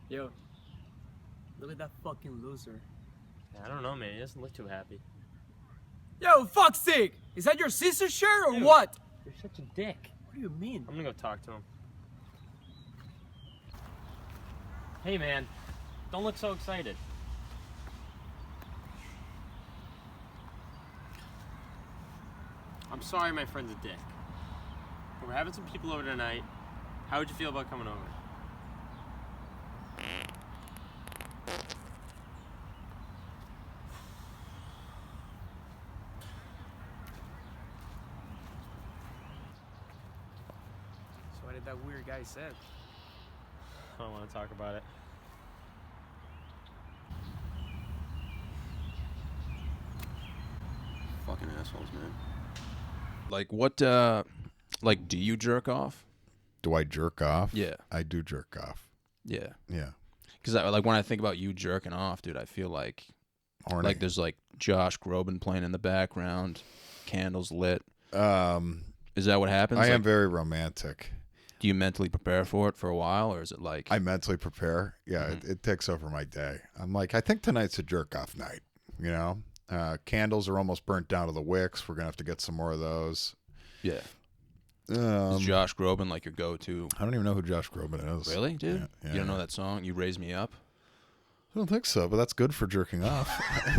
Yo, look at that fucking loser. I don't know, man. He doesn't look too happy. Yo, fuck's sake! Is that your sister's shirt or Dude, what? You're such a dick. What do you mean? I'm gonna go talk to him. Hey, man. Don't look so excited. I'm sorry my friend's a dick. But we're having some people over tonight. How would you feel about coming over? So what did that weird guy say? I don't want to talk about it. Fucking assholes, man. Like what? Like, do you jerk off? Do I jerk off? Yeah. I do jerk off. Yeah. Yeah. Because like when I think about you jerking off, dude, I feel like Horny. like there's like Josh Groban playing in the background, candles lit. Is that what happens? I am like, very romantic. do you mentally prepare for it for a while, or is it like I mentally prepare. Yeah, it takes over my day. I'm like, I think tonight's a jerk off night. You know, candles are almost burnt down to the wicks. We're gonna have to get some more of those. yeah? Is Josh Groban like your go-to? I don't even know who Josh Groban is. Really, dude? Yeah, You don't know that song? You Raise Me Up? I don't think so, but that's good for jerking off.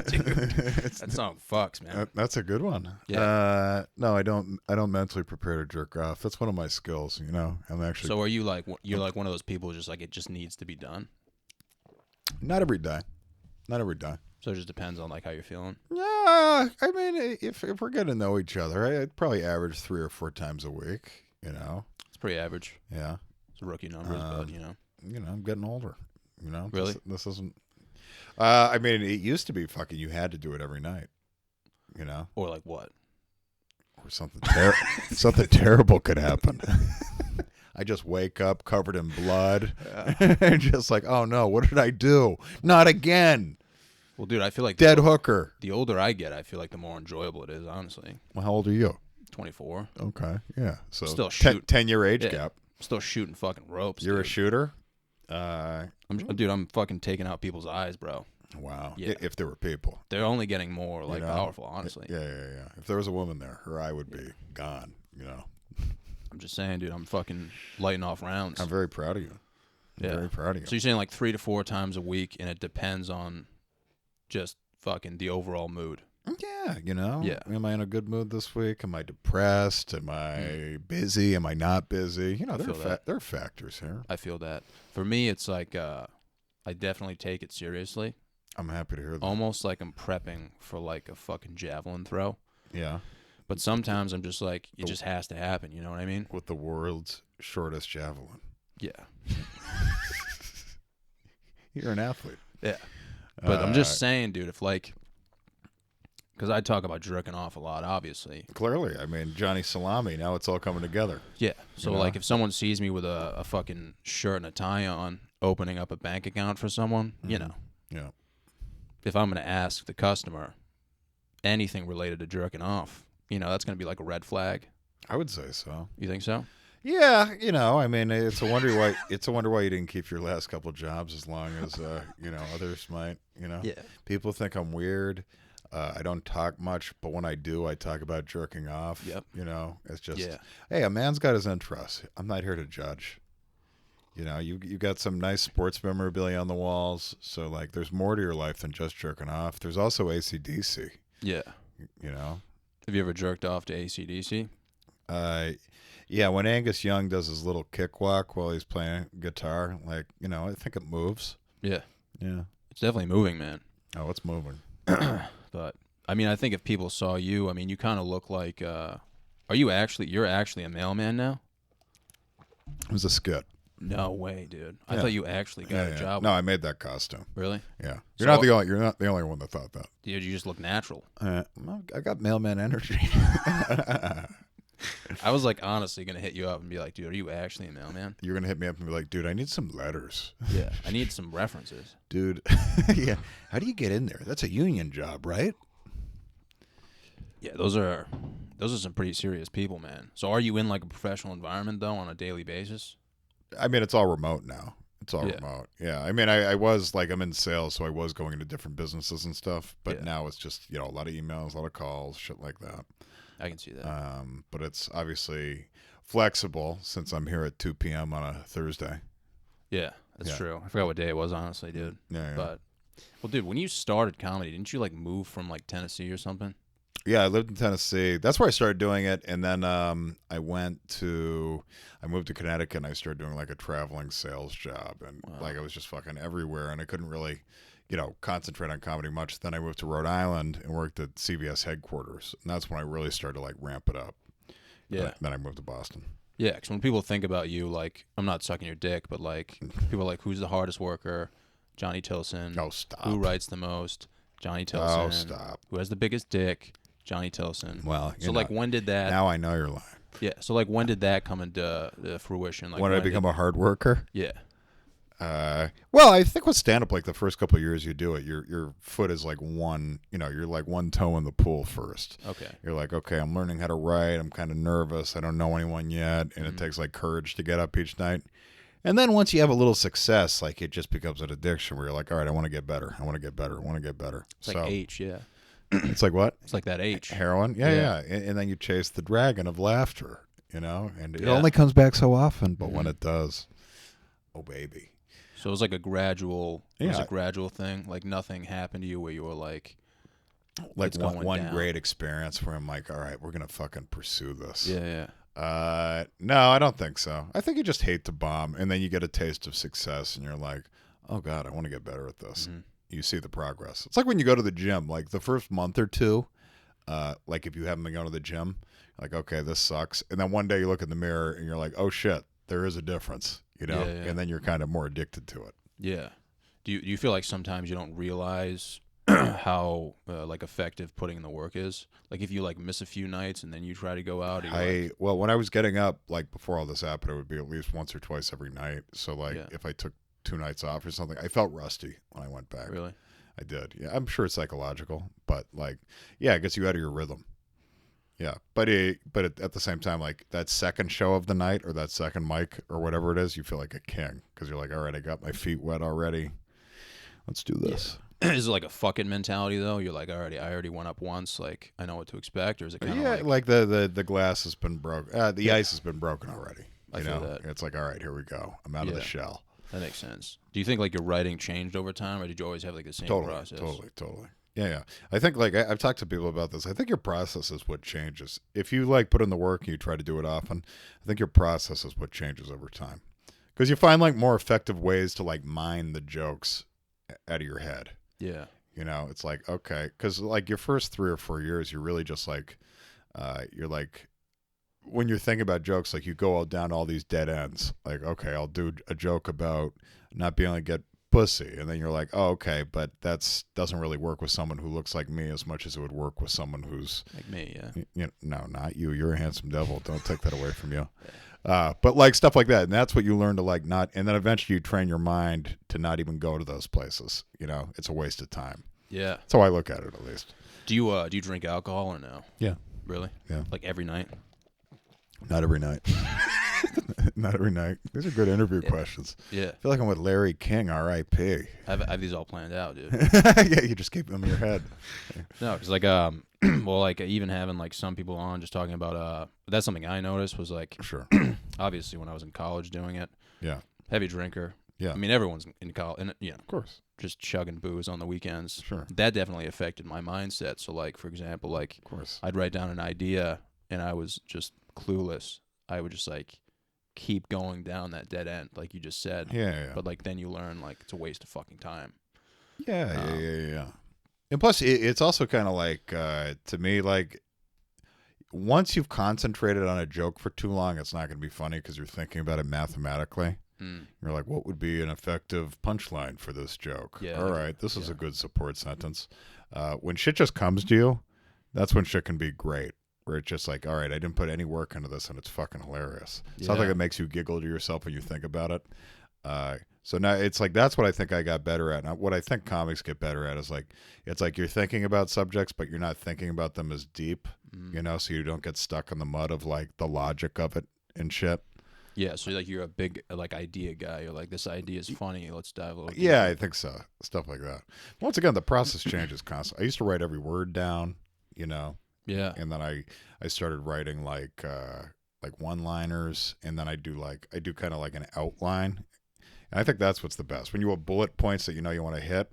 Dude, that song fucks, man. That's a good one. Yeah. No, I don't mentally prepare to jerk off. That's one of my skills. You know, I'm actually So are you like you're like one of those people just like it just needs to be done? not every day. Not every day. So it just depends on like how you're feeling. Yeah, I mean, if we're getting to know each other, I'd probably average 3 or 4 times a week. You know. It's pretty average. Yeah. It's rookie numbers, but you know. You know, I'm getting older. You know. Really? This isn't. I mean, it used to be fucking. You had to do it every night. You know. Or like what? Or something something terrible could happen. I just wake up covered in blood, and just like, oh no, what did I do? Not again. Well, dude, I feel like Dead hooker. the older I get, I feel like the more enjoyable it is, honestly. Well, how old are you? 24. Okay, yeah. So Still shoot. 10-year age Yeah. gap. Still shooting fucking ropes. You're a dude. shooter. Dude, I'm fucking taking out people's eyes, bro. Wow. Yeah. If there were people. They're only getting more like know? powerful, honestly. Yeah. If there was a woman there, her eye would be gone. You know. I'm just saying, dude, I'm fucking lighting off rounds. I'm very proud of you. I'm very proud of you. So you're saying like 3 to 4 times a week, and it depends on just fucking the overall mood. Yeah, you know. Yeah. Am I in a good mood this week? Am I depressed? Am I busy? Am I not busy? You know, there are factors here. I feel that. For me, it's like I definitely take it seriously. I'm happy to hear that. Almost like I'm prepping for like a fucking javelin throw. Yeah. But sometimes I'm just like, it just has to happen. You know what I mean? With the world's shortest javelin. Yeah. You're an athlete. Yeah. But I'm just saying, dude, if like, because I talk about jerking off a lot, obviously. Clearly. I mean, Johnny Salami, now it's all coming together. Yeah. So, You know? like, if someone sees me with a fucking shirt and a tie on, opening up a bank account for someone, you know, Yeah. if I'm going to ask the customer anything related to jerking off, you know, that's going to be like a red flag. I would say so. You think so? Yeah, you know, I mean, it's a wonder why you didn't keep your last couple jobs as long as you know, others might. You know, Yeah. People think I'm weird. I don't talk much, but when I do, I talk about jerking off. Yep. You know, it's just, Yeah. hey, a man's got his interests. I'm not here to judge. You know, you got some nice sports memorabilia on the walls, so like, there's more to your life than just jerking off. There's also AC/DC. Yeah. You know. Have you ever jerked off to AC/DC? Yeah, when Angus Young does his little kick walk while he's playing guitar, like, you know, I think it moves. Yeah. Yeah. It's definitely moving, man. Oh, it's moving. But, I mean, I think if people saw you, I mean, you kind of look like, you're actually a mailman now? It was a skit. No way, dude. I Yeah. thought you actually got a job. No, I made that costume. Really? Yeah. So- You're not the only one that thought that. Dude, you just look natural. Well, I got mailman energy. I was like honestly gonna hit you up and be like, dude, are you actually a mailman? You're going to hit me up and be like, dude, I need some letters. Yeah. I need some references. Dude, yeah. How do you get in there? That's a union job, right? Yeah, those are some pretty serious people, man. So are you in like a professional environment though on a daily basis? I mean, it's all remote now. It's all Yeah. remote. Yeah. I mean, I was like, I'm in sales, so I was going into different businesses and stuff. But Yeah. now it's just, a lot of emails, a lot of calls, shit like that. I can see that. But it's obviously flexible since I'm here at 2 p.m. on a Thursday. Yeah, that's Yeah. true. I forgot what day it was, honestly, dude. Yeah. But, well, dude, when you started comedy, didn't you like move from like Tennessee or something? Yeah, I lived in Tennessee. That's where I started doing it, and then I moved to Connecticut, and I started doing like a traveling sales job, and like I was just fucking everywhere, and I couldn't really, concentrate on comedy much. Then I moved to Rhode Island and worked at CBS headquarters, and that's when I really started to like ramp it up. Yeah. Then I moved to Boston. Yeah, because when people think about you, like, I'm not sucking your dick, but like, people are like, who's the hardest worker? Johnny Tilson. Oh, stop. Who writes the most? Johnny Tilson. Oh, stop. Who has the biggest dick? Johnny Tilson. Well, so like, when did that? Now I know you're lying. Yeah. So like, when did that come into fruition? Like, When I become a hard worker? Yeah. Well, I think with stand up, like the first couple of years you do it, your foot is like one, you're like one toe in the pool first. Okay. You're like, okay, I'm learning how to write. I'm kind of nervous. I don't know anyone yet. And it takes like courage to get up each night. And then once you have a little success, like it just becomes an addiction where you're like, all right, I want to get better. I want to get better. I want to get better. It's like H, yeah. It's like what? It's like that H. Heroin? Yeah. And then you chase the dragon of laughter, and it Yeah. only comes back so often, but when it does, oh, baby. So it was like a gradual. It was Yeah. a gradual thing. Like nothing happened to you where you were like, Like it's one going down. great experience where I'm like, all right, we're going to fucking pursue this. yeah. No, I don't think so. I think you just hate to bomb, and then you get a taste of success, and you're like, oh, God, I want to get better at this. Mm-hmm. You see the progress. It's like when you go to the gym, like the first month or two, like if you haven't been going to the gym, like, okay, this sucks. And then one day you look in the mirror, and you're like, oh, shit, there is a difference, Yeah. And then you're kind of more addicted to it. Yeah. Do you feel like sometimes you don't realize how like effective putting in the work is? Like if you like miss a few nights and then you try to go out. Well, when I was getting up, like before all this happened, it would be at least once or twice every night. So like if I took 2 nights off or something, I felt rusty when I went back. Really? I did. Yeah, I'm sure it's psychological, but like, yeah, it gets you out of your rhythm. Yeah, but at the same time, like that second show of the night or that second mic or whatever it is, you feel like a king because you're like, all right, I got my feet wet already. Let's do this. Is it like a fucking mentality though? You're like, I already went up once. Like I know what to expect, or is it kind of like the glass has been broken, the ice has been broken already. I feel that. It's like, all right, here we go. I'm out of the shell. That makes sense. Do you think like your writing changed over time, or did you always have like the same process? Totally. Yeah. I think like I've talked to people about this. I think your process is what changes. If you like put in the work and you try to do it often, I think your process is what changes over time. Because you find like more effective ways to like mine the jokes out of your head. Yeah. It's like, okay, because like your first 3 or 4 years, you're really just like, you're like, when you're thinking about jokes, like you go down all these dead ends. Like, okay, I'll do a joke about not being able to get pussy, and then you're like, oh, okay, but doesn't really work with someone who looks like me as much as it would work with someone who's like me. Yeah. No, not you. You're a handsome devil. Don't take that away from you. But like stuff like that, and that's what you learn to like not, and then eventually you train your mind to not even go to those places. It's a waste of time. Yeah. That's how I look at it, at least. Do you drink alcohol or no? Yeah. Really? Yeah. Like every night? Not every night. Not every night. These are good interview questions. Yeah. I feel like I'm with Larry King, R.I.P. I have these all planned out, dude. Yeah, you just keep them in your head. No, because like well, like even having like some people on just talking about that's something I noticed was like Sure. obviously when I was in college doing it. Yeah. Heavy drinker. Yeah. I mean everyone's in college, and Of course. just chugging booze on the weekends. Sure. That definitely affected my mindset. So like for example, like Of course. I'd write down an idea and I was just clueless. I would just like keep going down that dead end, like you just said. Yeah. But like then you learn like it's a waste of fucking time. Yeah. And plus, it's also kind of like, to me, like, once you've concentrated on a joke for too long, it's not going to be funny because you're thinking about it mathematically. You're like, what would be an effective punchline for this joke? Yeah. All right, this is a good support sentence. When shit just comes to you, that's when shit can be great. Where it's just like, all right, I didn't put any work into this, and it's fucking hilarious. Sounds like it makes you giggle to yourself when you think about it. So now it's like that's what I think I got better at. And what I think comics get better at is like it's like you're thinking about subjects, but you're not thinking about them as deep, so you don't get stuck in the mud of like the logic of it and shit. Yeah, so like you're a big like idea guy. You're like, this idea is funny. Let's dive a little. Yeah, deeper. I think so. Stuff like that. Once again, the process changes constantly. I used to write every word down, Yeah. and then I started writing like one-liners, and then I do kind of like an outline. And I think that's what's the best. When you have bullet points that you want to hit,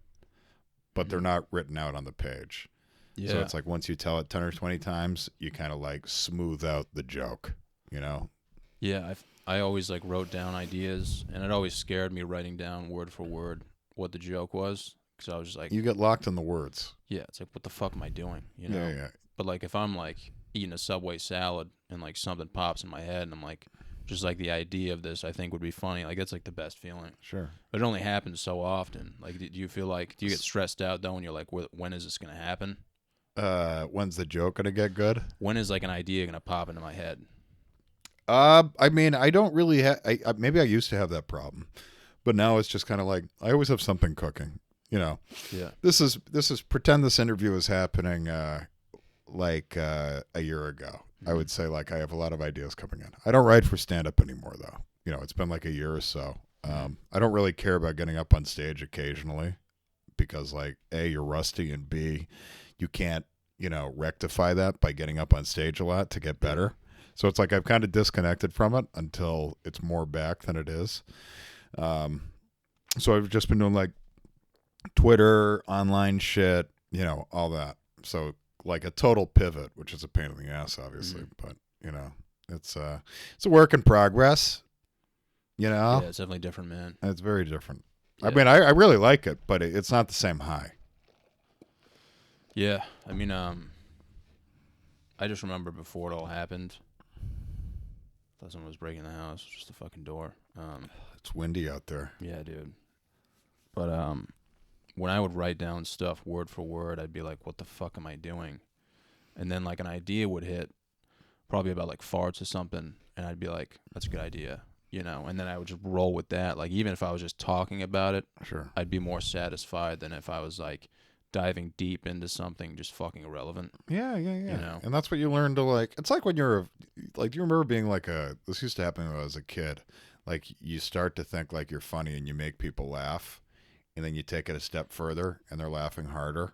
but they're not written out on the page. Yeah. So it's like once you tell it 10 or 20 times, you kind of like smooth out the joke, Yeah, I always like wrote down ideas, and it always scared me writing down word for word what the joke was, because I was just like, You get locked in the words. yeah, it's like, what the fuck am I doing? Yeah. But like if I'm like eating a Subway salad and like something pops in my head, and I'm like, just like the idea of this, I think would be funny. Like that's like the best feeling. Sure. But it only happens so often. Like, do you feel like, do you get stressed out though when you're like, when is this gonna happen? When's the joke gonna get good? When is like an idea gonna pop into my head? I mean, I don't really have. Maybe I used to have that problem, but now it's just kind of like I always have something cooking. Yeah. This is pretend this interview is happening like a year ago. I would say like I have a lot of ideas coming in. I don't write for stand up anymore though. It's been like a year or so. I don't really care about getting up on stage occasionally because like A, you're rusty, and B, you can't rectify that by getting up on stage a lot to get better. So it's like I've kind of disconnected from it until it's more back than it is. So I've just been doing like Twitter, online shit, all that. So like a total pivot, which is a pain in the ass, obviously. But, it's a work in progress, Yeah, it's definitely different, man. And it's very different. Yeah. I mean, I really like it, but it's not the same high. Yeah, I mean, I just remember before it all happened, thought someone was breaking the house. Just the fucking door. It's windy out there. Yeah, dude. But when I would write down stuff word for word, I'd be like, what the fuck am I doing? And then like an idea would hit, probably about like farts or something, and I'd be like, that's a good idea, and then I would just roll with that. Like even if I was just talking about it, Sure. I'd be more satisfied than if I was like diving deep into something just fucking irrelevant. Yeah. And that's what you learn to like. It's like when you're like, do you remember being like this used to happen when I was a kid. Like you start to think like you're funny and you make people laugh, and then you take it a step further and they're laughing harder.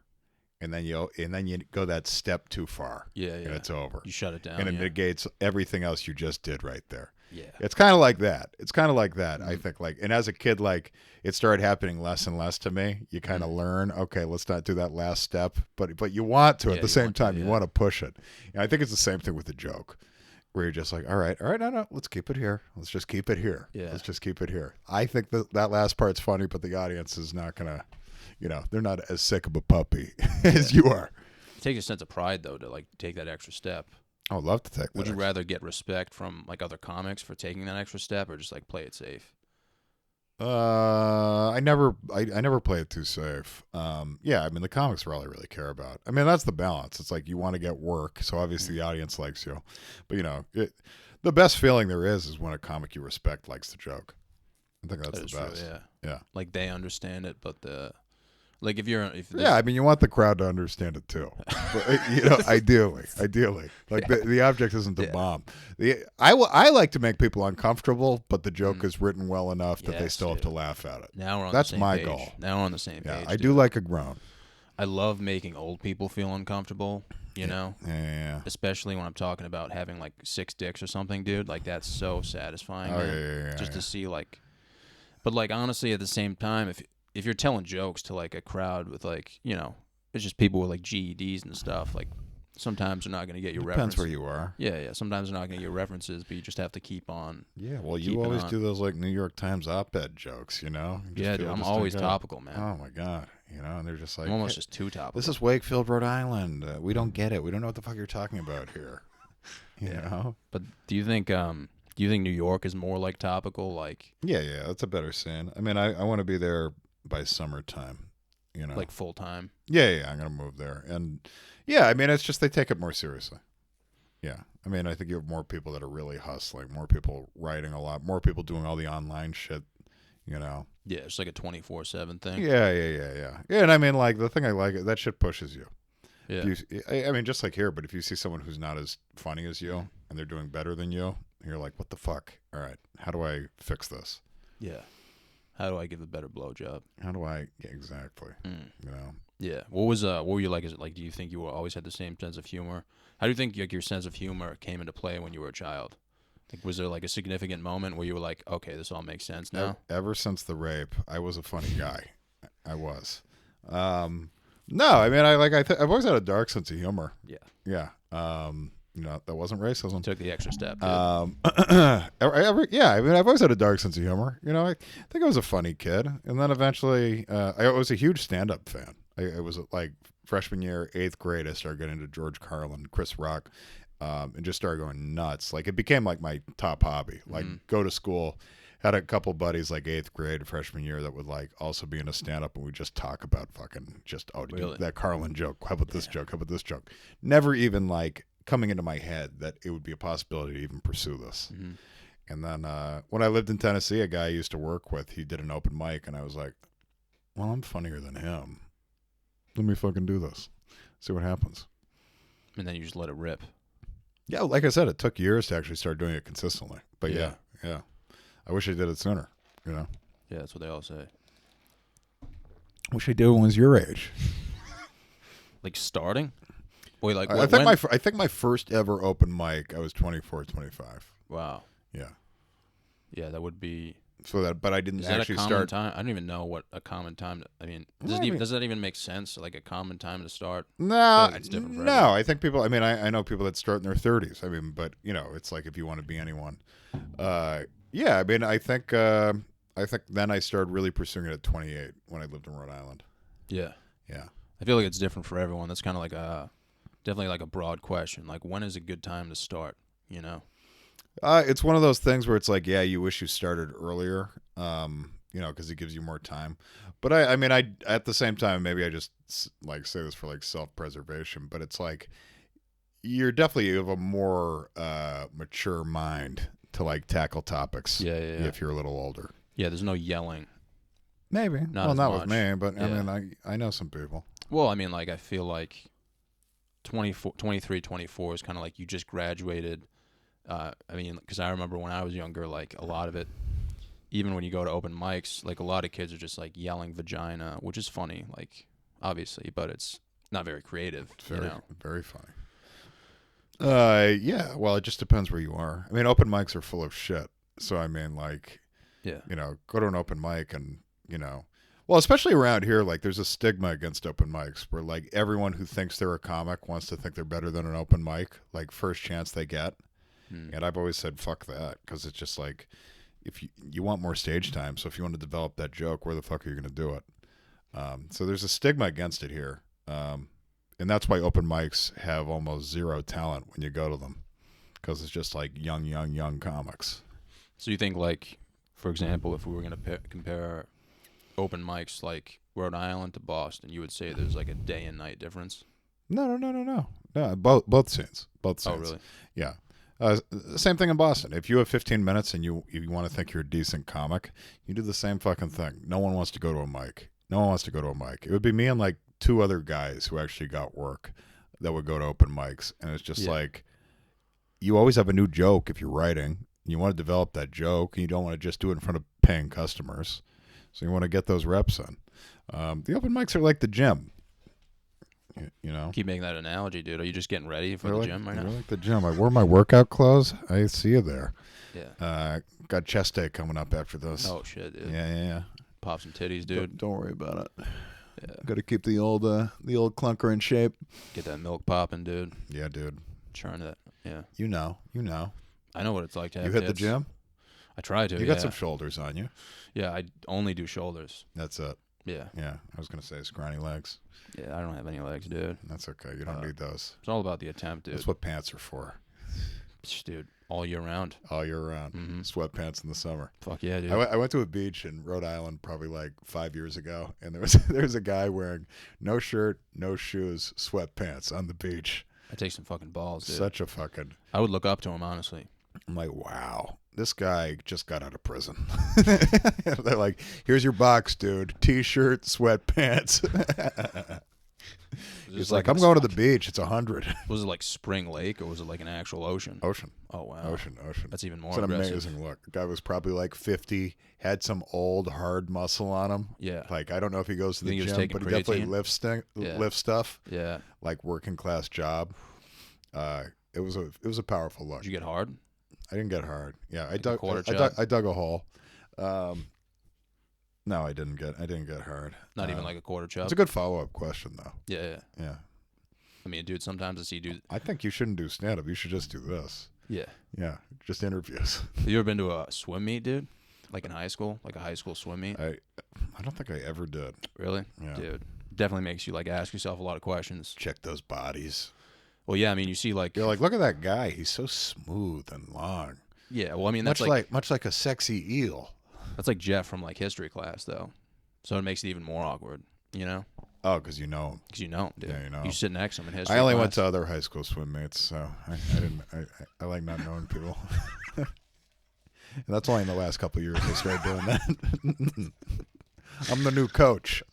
And then you go that step too far. Yeah. And it's over. You shut it down. And it negates everything else you just did right there. Yeah. It's kind of like that. I think like, and as a kid, like it started happening less and less to me. You kind of learn, okay, let's not do that last step, but you want to at the same time, you want to push it. And I think it's the same thing with the joke, where you're just like, all right, no, let's keep it here. Let's just keep it here. Yeah. Let's just keep it here. I think that last part's funny, but the audience is not gonna, they're not as sick of a puppy as you are. It takes a sense of pride though to like take that extra step. I would love to take that. Would you rather get respect from like other comics for taking that extra step, or just like play it safe? I never play it too safe. Yeah, I mean the comics are all I really care about. I mean that's the balance. It's like you want to get work, so obviously the audience likes you, but the best feeling there is when a comic you respect likes the joke. I think that's the best. True, Yeah. Like they understand it, but like yeah, I mean you want the crowd to understand it too. But, ideally, like the object isn't to bomb. I like to make people uncomfortable, but the joke is written well enough that they still have to laugh at it. Now we're on That's the same my page. goal. Now we're on the same Yeah, page. I do like a groan. I love making old people feel uncomfortable. Yeah. Especially when I'm talking about having like 6 dicks or something, dude. Like that's so satisfying. Oh, man. yeah. Just to see like, but like honestly, at the same time, if you're telling jokes to like a crowd with like it's just people with like GEDs and stuff, like sometimes they're not going to get your reference. Depends where you are. Yeah. Sometimes they're not going to get references, but you just have to keep on. Yeah, well, you always do those like New York Times op-ed jokes, Yeah, dude, I'm always topical, man. Oh my god, and they're just like, I'm almost just too topical. This is Wakefield, Rhode Island. We don't get it. We don't know what the fuck you're talking about here. You know. But do you think New York is more like topical? Like yeah, that's a better scene. I mean, I want to be there by summertime. Like full time. Yeah, I'm gonna move there, and yeah, I mean, it's just they take it more seriously. Yeah, I mean, I think you have more people that are really hustling, more people writing a lot, more people doing all the online shit. Yeah, it's like a 24/7 thing. Yeah. And I mean, like the thing I like that shit pushes you. Yeah. I mean, just like here, but if you see someone who's not as funny as you and they're doing better than you, you're like, what the fuck? All right, How do I fix this? Yeah. How do I give a better blowjob? How do I exactly? You know. Yeah. What were you like? Is it like? Do you think you always had the same sense of humor? How do you think like your sense of humor came into play when you were a child? Like, was there like a significant moment where you were like, okay, this all makes sense now? Ever since the rape, I was a funny guy. I was. No, I mean, I've always had a dark sense of humor. Yeah. Yeah. You know, that wasn't racism. Took the extra step. Yeah, I mean, I've always had a dark sense of humor. You know, I think I was a funny kid, and then eventually, I was a huge stand-up fan. I was like freshman year, 8th grade. I started getting into George Carlin, Chris Rock, and just started going nuts. Like, it became like my top hobby. Like, go to school. Had a couple buddies like 8th grade, freshman year that would like also be in a stand-up, and we just talk about fucking just Really? that Carlin joke. How about this joke? How about this joke? Never even like coming into my head that it would be a possibility to even pursue this. And then when I lived in Tennessee, a guy I used to work with, he did an open mic, and I was like, well, I'm funnier than him. Let me fucking do this. See what happens. And then you just let it rip. Yeah, like I said, it took years to actually start doing it consistently. But Yeah. yeah. I wish I did it sooner, you know. Yeah, that's what they all say. Wish I did when I was your age. Like starting? Wait, like I think my first ever open mic, I was 24, 25. Wow. Yeah. Yeah, that would be. So that, but I didn't Is that actually a common start. time? I don't even know what a common time. I mean, does that even make sense? Like a common time to start? No, like it's different for no. everyone. I think people. I mean, I know people that start in their 30s. I mean, but you know, it's like if you want to be anyone. Yeah. I mean, I think then I started really pursuing it at 28 when I lived in Rhode Island. Yeah. Yeah. I feel like it's different for everyone. That's kind of like definitely like a broad question. Like, when is a good time to start? You know? It's one of those things where it's like, yeah, you wish you started earlier, you know, because it gives you more time. But I mean, at the same time, maybe I just like say this for like self-preservation, but it's like you have a more mature mind to like tackle topics. Yeah. If you're a little older. Yeah, there's no yelling. Maybe. Not with much. me, but Yeah. I mean, I know some people. Well, I mean, like, I feel like 24, 23, 24 is kind of like you just graduated. I mean, because I remember when I was younger, like, a lot of it, even when you go to open mics, like, a lot of kids are just, like, yelling vagina, which is funny, like, obviously, but it's not very creative, Very, you know? very funny. Yeah, well, it just depends where you are. I mean, open mics are full of shit. So, I mean, like, Yeah. you know, go to an open mic and, you know, well, especially around here, like, there's a stigma against open mics where, like, everyone who thinks they're a comic wants to think they're better than an open mic, like, first chance they get. And I've always said, fuck that, because it's just like, if you want more stage time, so if you want to develop that joke, where the fuck are you going to do it? So there's a stigma against it here. And that's why open mics have almost zero talent when you go to them, because it's just like young comics. So you think, like, for example, if we were going to compare open mics like Rhode Island to Boston, you would say there's like a day and night difference? No. Both scenes. Oh, really? Yeah. Same thing in Boston. If you have 15 minutes and you want to think you're a decent comic, you do the same fucking thing. No one wants to go to a mic. It would be me and like 2 other guys who actually got work that would go to open mics. And it's just like, you always have a new joke if you're writing. You want to develop that joke, and you don't want to just do it in front of paying customers. So you want to get those reps in. The open mics are like the gym. You know, Keep making that analogy, dude. Are you just getting ready for the gym right now? They're like the gym. I wore my workout clothes. I see you there. Yeah. Got chest day coming up after this. Oh shit, dude. Yeah. Pop some titties, dude. Don't worry about it. Yeah. Got to keep the old clunker in shape. Get that milk popping, dude. Yeah, dude. Churn that. Yeah. You know. I know what it's like to have You hit the tits. gym. I try to. You got some shoulders on you. Yeah, I only do shoulders. That's it. Yeah. Yeah, I was gonna say scrawny legs. Yeah, I don't have any legs, dude. That's okay. You don't need those. It's all about the attempt, dude. That's what pants are for. Dude, all year round. All year round. Sweatpants in the summer. Fuck yeah, dude. I went to a beach in Rhode Island probably like 5 years ago, and there was a guy wearing no shirt, no shoes, sweatpants on the beach. I take some fucking balls, dude. Such a fucking. I would look up to him, honestly. I'm like, wow, this guy just got out of prison. They're like, here's your box, dude. T-shirt, sweatpants. He's like, I'm going to the beach. It's 100. Was it like Spring Lake or was it like an actual ocean? Ocean. Oh wow. Ocean. That's even more It's an aggressive. amazing look. The guy was probably like 50, had some old hard muscle on him. Yeah. Like, I don't know if he goes to You the think he was gym, taking but he definitely creatine? lifts stuff. Yeah. Like working class job. It was a powerful look. Did you get hard? I didn't get hard. Yeah, Like a quarter chop? I dug a hole. No, I didn't get hard. Not even like a quarter chop? It's a good follow-up question though. Yeah. Yeah. I mean, dude, sometimes I see dudes. I think you shouldn't do stand-up. You should just do this. Yeah. Yeah, just interviews. Have you ever been to a swim meet, dude? Like in high school? Like a high school swim meet? I don't think I ever did. Really? Yeah. Dude. Definitely makes you like ask yourself a lot of questions. Check those bodies. Well, yeah, I mean, you see like... You're like, look at that guy. He's so smooth and long. Yeah, well, I mean, that's much like a sexy eel. That's like Jeff from like history class, though. So it makes it even more awkward, you know? Oh, because you know him. Because you know him, dude. Yeah, you know. You sit next to him in history I only class. went to other high school swim meets, so I like not knowing people. And that's only in the last couple of years I started doing that. I'm the new coach.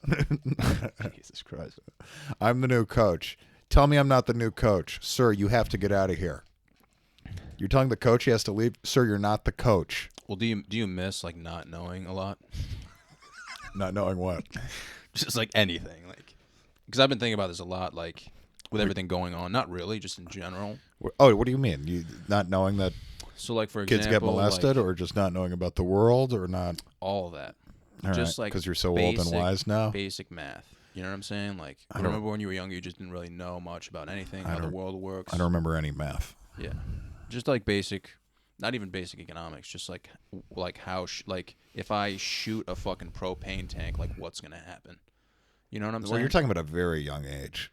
Jesus Christ. I'm the new coach. Tell me I'm not the new coach. Sir, you have to get out of here. You're telling the coach he has to leave? Sir, you're not the coach. Well, do you miss like not knowing a lot? Not knowing what? Just like anything, like because I've been thinking about this a lot, like with everything going on. Not really, just in general. Oh, what do you mean? You not knowing that So, like for kids example, get molested, like, or just not knowing about the world, or not? all of that. All Just right, like because you're so old and wise now. Basic math. You know what I'm saying? Like, I I don't- remember when you were younger, you just didn't really know much about anything, how the don't- world works. I don't remember any math. Yeah, just like basic, not even basic economics. Just like how like if I shoot a fucking propane tank, like what's gonna happen? You know what I'm Well, saying? you're talking about a very young age.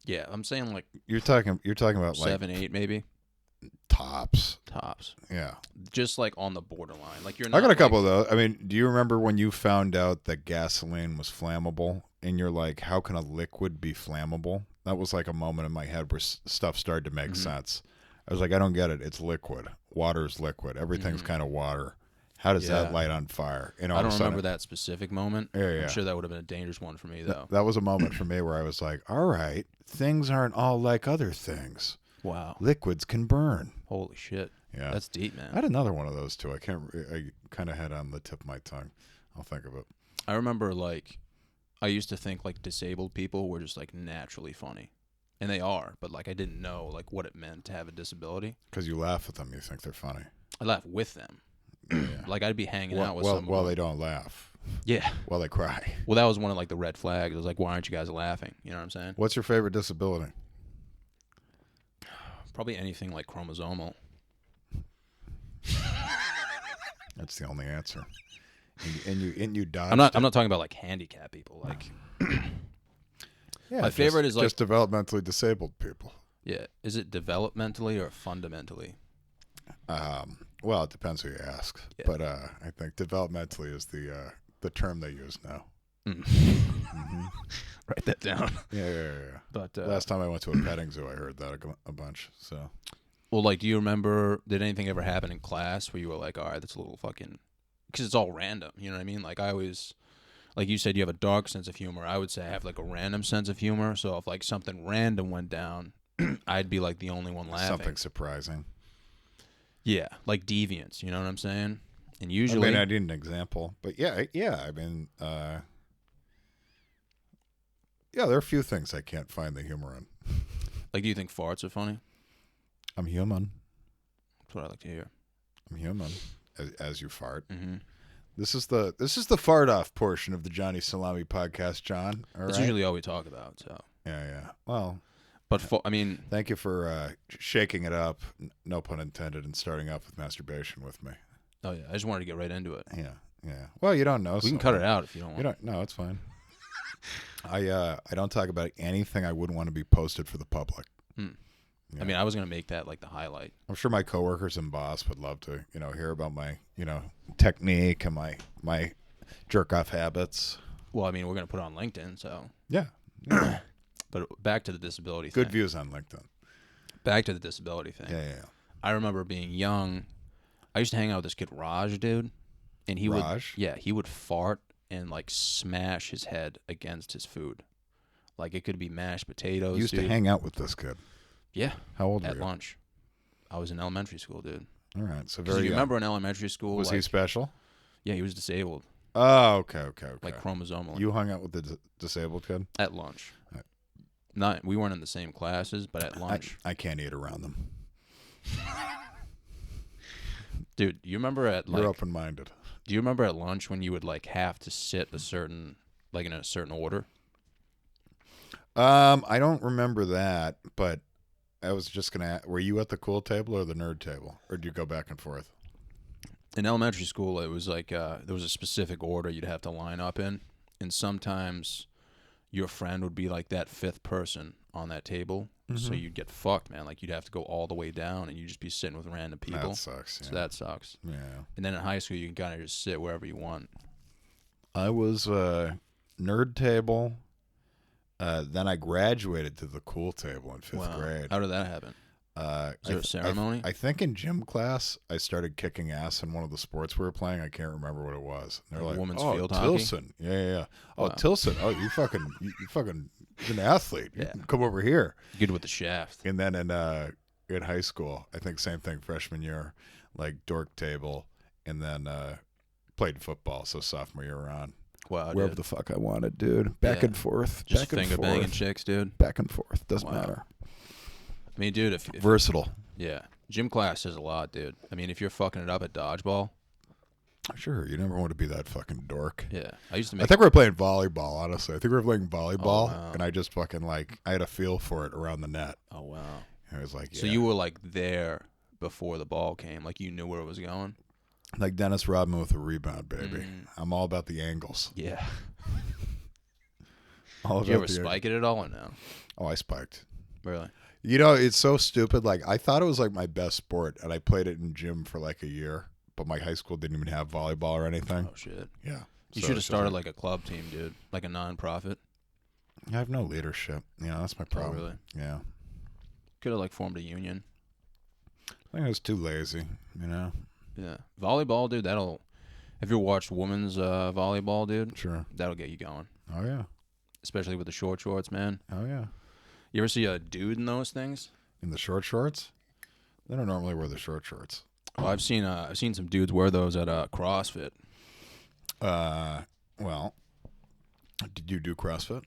Yeah, I'm saying like You're talking about like 7, 8, maybe tops. tops. Yeah. Just like on the borderline. Like you're not. I got a like- couple though. I mean, do you remember when you found out that gasoline was flammable, and you're like, how can a liquid be flammable? That was like a moment in my head where stuff started to make sense. I was like, I don't get it. It's liquid. Water's liquid. Everything's kind of water. How does that Yeah. light on fire? And all I of a don't sudden, remember that specific moment. Yeah. I'm sure that would have been a dangerous one for me though. That was a moment for me where I was like, all right, things aren't all like other things. Wow. Liquids can burn. Holy shit. Yeah. That's deep, man. I had another one of those too. I kind of had it on the tip of my tongue. I'll think of it. I remember like I used to think like disabled people were just like naturally funny. And they are, but like I didn't know like what it meant to have a disability. Because you laugh at them, you think they're funny. I laugh with them. Like I'd be hanging out with Well, someone. well, they don't laugh. Yeah. Well, they cry. Well, that was one of like the red flags. It was like, why aren't you guys laughing? You know what I'm saying? What's your favorite disability? Probably anything like chromosomal. That's the only answer. And you dodged. I'm not talking about like handicapped people. Like Yeah, my favorite is like just developmentally disabled people. yeah. Is it developmentally or fundamentally? Well, it depends who you ask, Yeah. but I think developmentally is the term they use now. Write that down. Yeah. But Last time I went to a petting zoo, I heard that a bunch. So well, like, do you remember? Did anything ever happen in class where you were like, all right, that's a little fucking, because it's all random. You know what I mean? Like I always, like you said, you have a dark sense of humor. I would say I have like a random sense of humor. So if like something random went down, I'd be like the only one laughing. something surprising. Yeah, like deviance. You know what I'm saying? And I usually, mean, I need an example, but yeah. I mean, yeah, there are a few things I can't find the humor in. like, do you think farts are funny? I'm human. That's what I like to hear. I'm human. As you fart. Mm-hmm. This is the fart off portion of the Johnny Salami podcast, John. All That's right? usually all we talk about. So, Yeah. Well, but I mean, thank you for shaking it up. No pun intended, and starting off with masturbation with me. oh yeah, I just wanted to get right into it. Yeah. Well, you don't know. We can cut it out if you don't want. You don't. No, it's fine. I don't talk about anything I wouldn't want to be posted for the public. Yeah. I mean, I was gonna make that like the highlight. I'm sure my coworkers and boss would love to, hear about my, technique and my jerk off habits. Well, I mean, we're gonna put it on LinkedIn, so. Yeah. But back to the disability Good thing. views on LinkedIn. Back to the disability thing. Yeah. I remember being young. I used to hang out with this kid Raj, dude, and Raj? he would fart and like smash his head against his food, Like it could be mashed potatoes. You used dude. to hang out with this kid. Yeah. How old were At you? lunch. I was in elementary school, dude. All right, so 'Cause very you young. remember in elementary school? Was like, he special? Yeah, he was disabled, Oh, okay. like chromosomally. You hung out with the disabled kid? At lunch. Right. We weren't in the same classes, but at lunch. I can't eat around them. Dude, you remember at like? You're open-minded. Do you remember at lunch when you would like have to sit a certain, like in a certain order? I don't remember that, but I was just gonna. Were you at the cool table or the nerd table, or did you go back and forth? In elementary school, it was like there was a specific order you'd have to line up in, and sometimes your friend would be like that fifth person on that table, so you'd get fucked, man. Like you'd have to go all the way down, and you'd just be sitting with random people. That sucks. So that sucks. Yeah. And then in high school, you can kind of just sit wherever you want. I was nerd table. Then I graduated to the cool table in fifth grade. How did that happen? Is there a ceremony? I think in gym class, I started kicking ass in one of the sports we were playing. I can't remember what it was. And they're Like like, women's "Oh, field hockey?" Tilson, yeah. Oh, Wow. Tilson, oh, you fucking, you're an athlete. You Yeah. can come over here." Good with the shaft. And then in high school, I think same thing. Freshman year, like dork table, and then played football. So sophomore year on, Wow, wherever dude. the fuck I wanted, dude. Back Yeah. and forth, Just back and finger banging forth, chicks, dude. back and forth. Doesn't Wow. matter. I mean, dude, if Versatile. yeah, gym class says a lot, dude. I mean, if you're fucking it up at dodgeball, Sure, you never want to be that fucking dork. yeah. I used to I make. think we were playing volleyball, honestly. I think we were playing volleyball, wow. and I just fucking I had a feel for it around the net. Oh wow. I was like, yeah. So you were like there before the ball came, like you knew where it was going. like Dennis Rodman with a rebound, baby. Mm. I'm all about the angles. Yeah. All Did you about ever the spike it at all or no? Oh, I spiked. Really? You know, it's so stupid. Like, I thought it was like my best sport, and I played it in gym for like a year, but my high school didn't even have volleyball or anything. Oh shit. Yeah. You So should have it's just started like a club team, dude, like a non-profit. I have no leadership. You know, that's my problem. Oh really? Yeah. Could have like formed a union. I think I was too lazy, you know? Yeah. Volleyball, dude. That'll. Have you ever watched women's volleyball, dude? Sure. That'll get you going, Oh, yeah. especially with the short shorts, man. Oh, yeah. You ever see a dude in those things? In the short shorts? They don't normally wear the short shorts. Oh, I've seen some dudes wear those at CrossFit. Well, did you do CrossFit?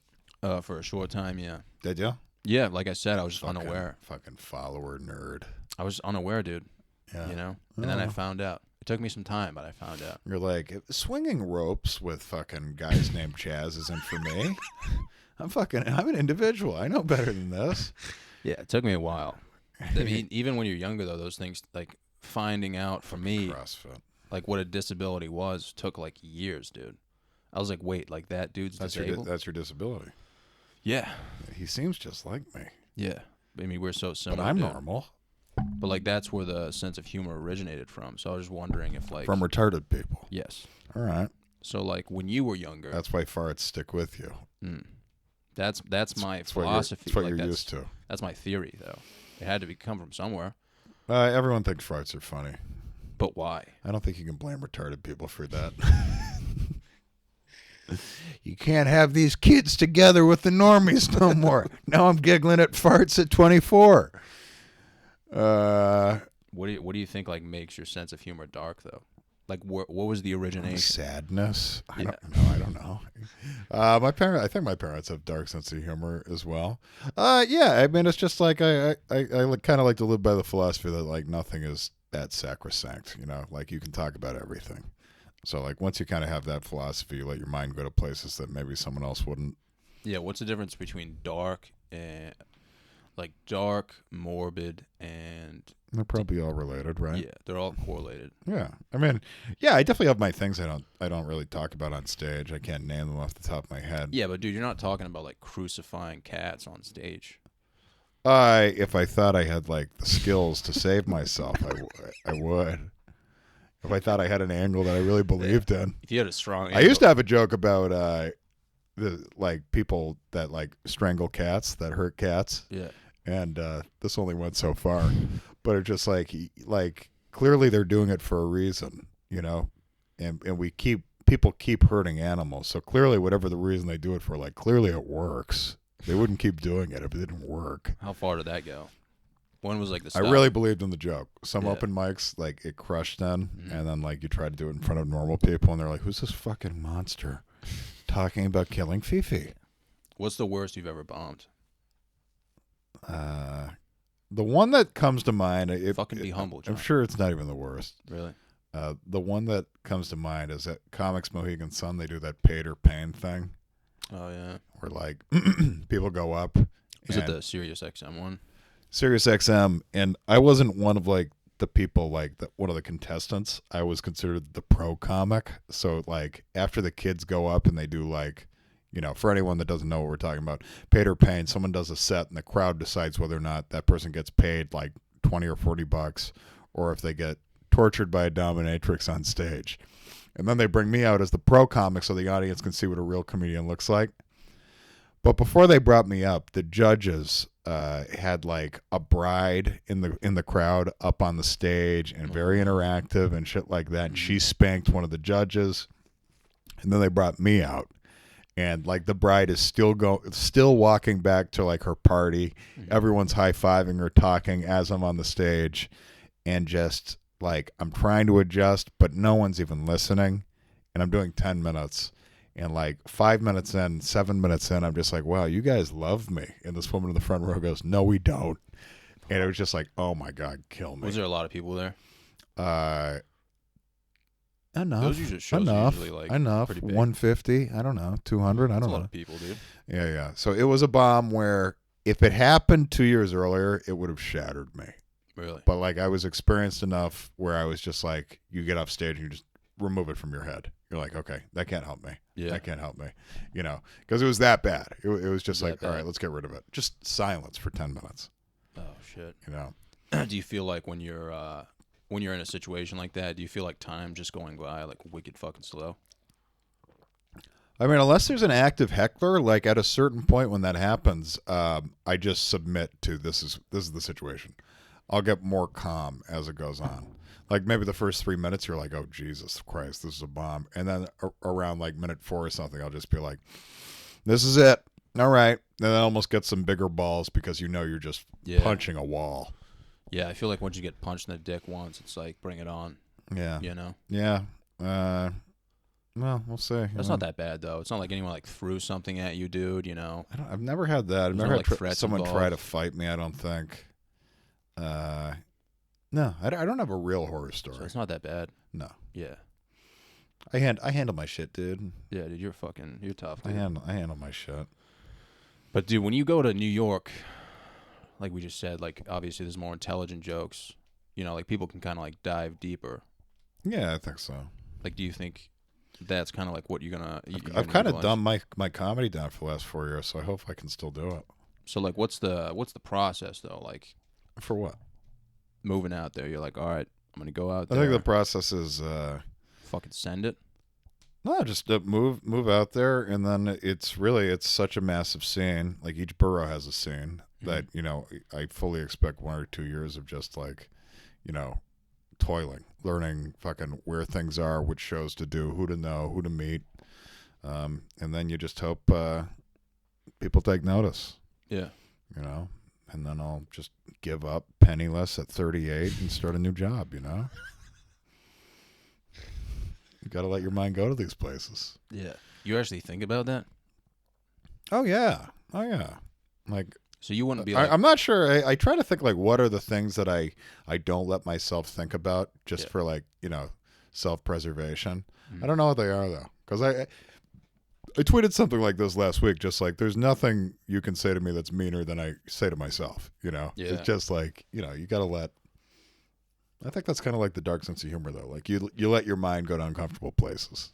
For a short time, yeah. Did you? Yeah, like I said, I was just unaware. Fucking follower nerd. I was unaware, dude. Yeah. You know, and then I Oh. found out. It took me some time, but I found out. You're like, swinging ropes with fucking guys named Chaz isn't for me. I'm an individual. I know better than this. Yeah, it took me a while. I mean, even when you're younger, though, those things, like finding out for me, CrossFit. like what a disability was, took like years, dude. I was like, wait, like that dude's disabled? That's your disability. Yeah. He seems just like me. Yeah. I mean, we're so similar. But I'm dude. normal. But like that's where the sense of humor originated from. So I was just wondering if like From retarded people. yes. All right. So like when you were younger, That's why farts stick with you. that's my That's what philosophy. That's what like, you're used to. That's my theory, though. It had to come from somewhere. Everyone thinks farts are funny. But why? I don't think you can blame retarded people for that. You can't have these kids together with the normies no more. Now I'm giggling at farts at 24. What do you think like makes your sense of humor dark though? Like what was the origination? Sadness. I Yeah. don't know. I think my parents have dark sense of humor as well. Yeah. I mean, it's just like I kind of like to live by the philosophy that like nothing is that sacrosanct. You know, like you can talk about everything. So like once you kind of have that philosophy, you let your mind go to places that maybe someone else wouldn't. Yeah, what's the difference between dark and like dark, morbid, and They're probably all related, right? yeah, they're all correlated. Yeah. I mean, yeah, I definitely have my things I don't really talk about on stage. I can't name them off the top of my head. Yeah, but dude, you're not talking about like crucifying cats on stage. If I thought I had like the skills to save myself, I would. If I thought I had an angle that I really believed in. If you had a strong I used to have a joke about the like people that like strangle cats, that hurt cats. Yeah. And this only went so far, but it's just like clearly they're doing it for a reason, you know, and people keep hurting animals, so clearly whatever the reason they do it for, like clearly it works, They wouldn't keep doing it if it didn't work. How far did that go? When was like the I stop? really believed in the joke. Some Yeah. open mics, like, it crushed then, and then, like, you try to do it in front of normal people, and they're like, who's this fucking monster talking about killing Fifi? What's the worst you've ever bombed? The one that comes to mind... Fucking be humble, John. I'm sure it's not even the worst. Really? The one that comes to mind is at Comics Mohegan Sun, they do that Paid Pain thing, Oh, yeah. where, like, people go up. Was it the Sirius XM one? Sirius XM, and I wasn't one of like the people like one of the contestants. I was considered the pro comic. So like after the kids go up and they do like, you know, for anyone that doesn't know what we're talking about, paid or paying, someone does a set and the crowd decides whether or not that person gets paid like $20 or $40, or if they get tortured by a dominatrix on stage. And then they bring me out as the pro comic so the audience can see what a real comedian looks like. But before they brought me up, the judges had like a bride in the crowd up on the stage and very interactive and shit like that. And she spanked one of the judges, and then they brought me out, and like the bride is still walking back to like her party. Everyone's high fiving or talking as I'm on the stage, and just like I'm trying to adjust, but no one's even listening, and I'm doing 10 minutes. And like 5 minutes in, 7 minutes in, I'm just like, wow, you guys love me. And this woman in the front row goes, no, we don't. And it was just like, oh my God, kill me. Was there a lot of people there? Enough. Those shows are usually like enough. pretty big. 150. I don't know. 200. I That's don't a lot know. of people, dude. Yeah. So it was a bomb where if it happened 2 years earlier, it would have shattered me. Really? But like I was experienced enough where I was just like, you get off stage and you just remove it from your head. You're like, okay, that can't help me. Yeah. That can't help me. You know, because it was that bad. It was just like, That all bad. right, let's get rid of it. Just silence for 10 minutes. Oh shit. You know, Do you feel like when you're in a situation like that, do you feel like time just going by like wicked fucking slow? I mean, unless there's an active heckler, like at a certain point when that happens, I just submit to this is the situation. I'll get more calm as it goes on. Like maybe the first 3 minutes, you're like, oh, Jesus Christ, this is a bomb. And then around like minute 4 or something, I'll just be like, this is it. All right. And then I almost get some bigger balls because you know you're just punching a wall. Yeah, I feel like once you get punched in the dick once, it's like, bring it on. Yeah. You know? Yeah. Well, we'll see. That's not that bad, though. It's not like anyone like threw something at you, dude, you know? I've never had that. I've There's never no, had like, someone threats try to involved. fight me, I don't think. No, I don't have a real horror story. So it's not that bad. No. Yeah. I handle my shit, dude. Yeah, dude, you're tough, I dude. handle my shit. But, dude, when you go to New York, like we just said, like, obviously there's more intelligent jokes. You know, like, people can kind of, like, dive deeper. Yeah, I think so. Like, do you think that's kind of, like, what you're going to... I've kind of dumbed my comedy down for the last 4 years, so I hope I can still do it. So, like, what's the process, though? Like, For what? moving out there, you're like, all right, I'm going to go out I there. think the process is... fucking send it. No, just move out there, and then it's such a massive scene. Like each borough has a scene that, you know, I fully expect 1 or 2 years of just like, you know, toiling, learning fucking where things are, which shows to do, who to know, who to meet, and then you just hope people take notice. Yeah. You know, and then I'll just give up penniless at 38 and start a new job. You know. You got to let your mind go to these places. Yeah. You actually think about that? Oh yeah. Like, So you wouldn't be like... I'm not sure. I try to think like, what are the things that I don't let myself think about just for like, you know, self-preservation. I don't know what they are though, because I tweeted something like this last week. Just like, there's nothing you can say to me that's meaner than I say to myself. You know, it's just like, you know, you got to let. I think that's kind of like the dark sense of humor, though. Like you let your mind go to uncomfortable places.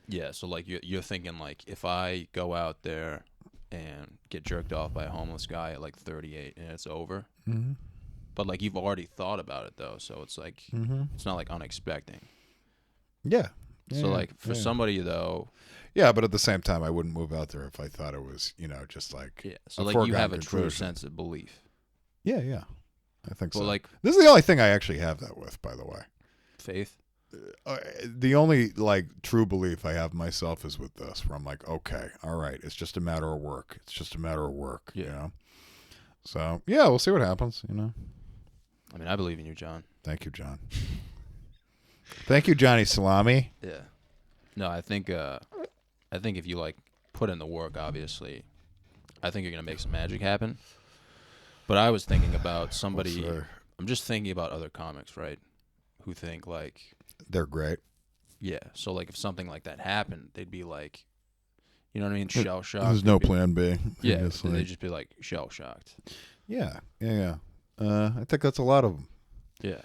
Yeah, so like you're thinking like, if I go out there and get jerked off by a homeless guy at like 38 and it's over, but like you've already thought about it though, so it's like it's not like unexpected. Yeah. So like for somebody though, yeah, but at the same time, I wouldn't move out there if I thought it was, you know, just like so a like you foregone have a true conclusion. sense of belief. Yeah, I think so. Well, like this is the only thing I actually have that with, by the way. faith. the only like true belief I have in myself is with this, where I'm like, okay, all right, it's just a matter of work. It's just a matter of work, Yeah. you know? So, yeah, we'll see what happens, you know? I mean, I believe in you, John. Thank you, John. Thank you, Johnny Salami. Yeah. No, I think if you like put in the work, obviously, I think you're gonna make some magic happen. But I was thinking about somebody. Well, sir. I'm just thinking about other comics, right? Who think like, They're great. yeah. So like, if something like that happened, they'd be like, you know what I mean, shell shocked. There's no plan B. Yeah, It's like- they'd just be like shell shocked. yeah. I think that's a lot of them. Yeah.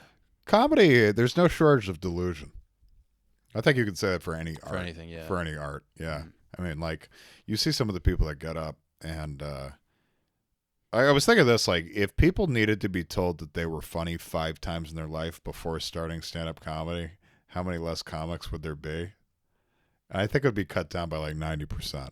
Comedy, there's no shortage of delusion. I think you could say that for any art. For anything, yeah. For any art, yeah. Mhm. I mean, like, you see some of the people that get up, and I was thinking this, like, if people needed to be told that they were funny 5 times in their life before starting stand-up comedy, how many less comics would there be? And I think it would be cut down by like 90%.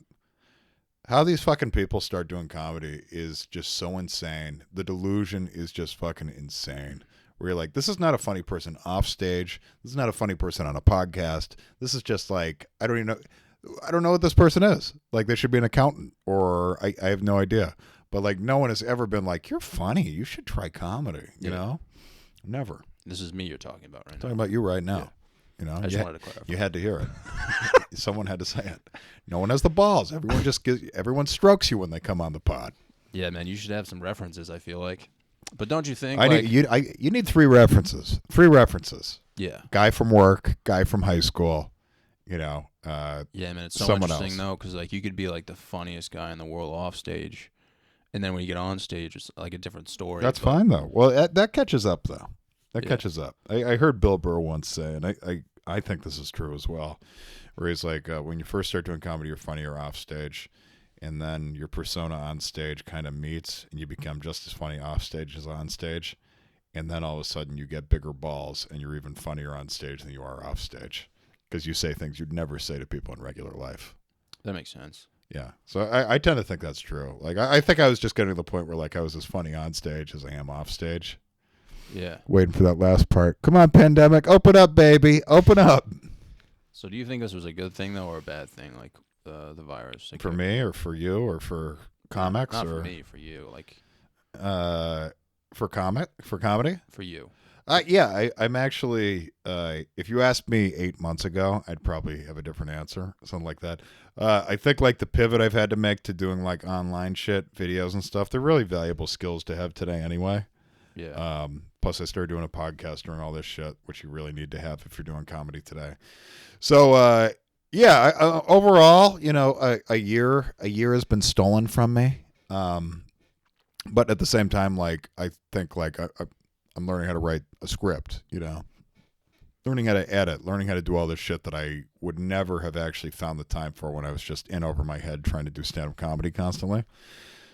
How these fucking people start doing comedy is just so insane. The delusion is just fucking insane. Where you're like, this is not a funny person off stage. This is not a funny person on a podcast. This is just like, I don't know what this person is. Like, they should be an accountant, or I have no idea. But like, no one has ever been like, you're funny. You should try comedy. You know, never. This is me you're talking about right I'm now. talking about you right now. Yeah. You know, I just wanted to clarify. you had to hear it. Someone had to say it. No one has the balls. Everyone strokes you when they come on the pod. Yeah, man, you should have some references. I feel like, but don't you think? You need 3 references. 3 references. Yeah. Guy from work, guy from high school. You know. Yeah, man, it's so someone interesting else. though, because like you could be like the funniest guy in the world off stage, and then when you get on stage, it's like a different story. That's but- fine though. Well, that catches up though. That Yeah. catches up. I heard Bill Burr once say, and I think this is true as well, where he's like, when you first start doing comedy, you're funnier off stage, and then your persona on stage kind of meets, and you become just as funny off stage as on stage, and then all of a sudden you get bigger balls, and you're even funnier on stage than you are off stage, because you say things you'd never say to people in regular life. That makes sense. Yeah. So I tend to think that's true. Like, I think I was just getting to the point where like I was as funny on stage as I am off stage. Yeah. Waiting for that last part. Come on, pandemic. Open up, baby. Open up. So do you think this was a good thing though, or a bad thing? Like the virus. Like, For me, or for you, or for comics, not or for me, for you. Like for comedy. for you. Yeah, I'm actually. If you asked me 8 months ago, I'd probably have a different answer, something like that. I think like the pivot I've had to make to doing like online shit, videos and stuff. They're really valuable skills to have today, anyway. Yeah. Plus, I started doing a podcast during all this shit, which you really need to have if you're doing comedy today. So, yeah, overall, you know, a year has been stolen from me. But at the same time, like, I think like I'm learning how to write a script, you know, learning how to edit, learning how to do all this shit that I would never have actually found the time for when I was just in over my head trying to do stand-up comedy constantly.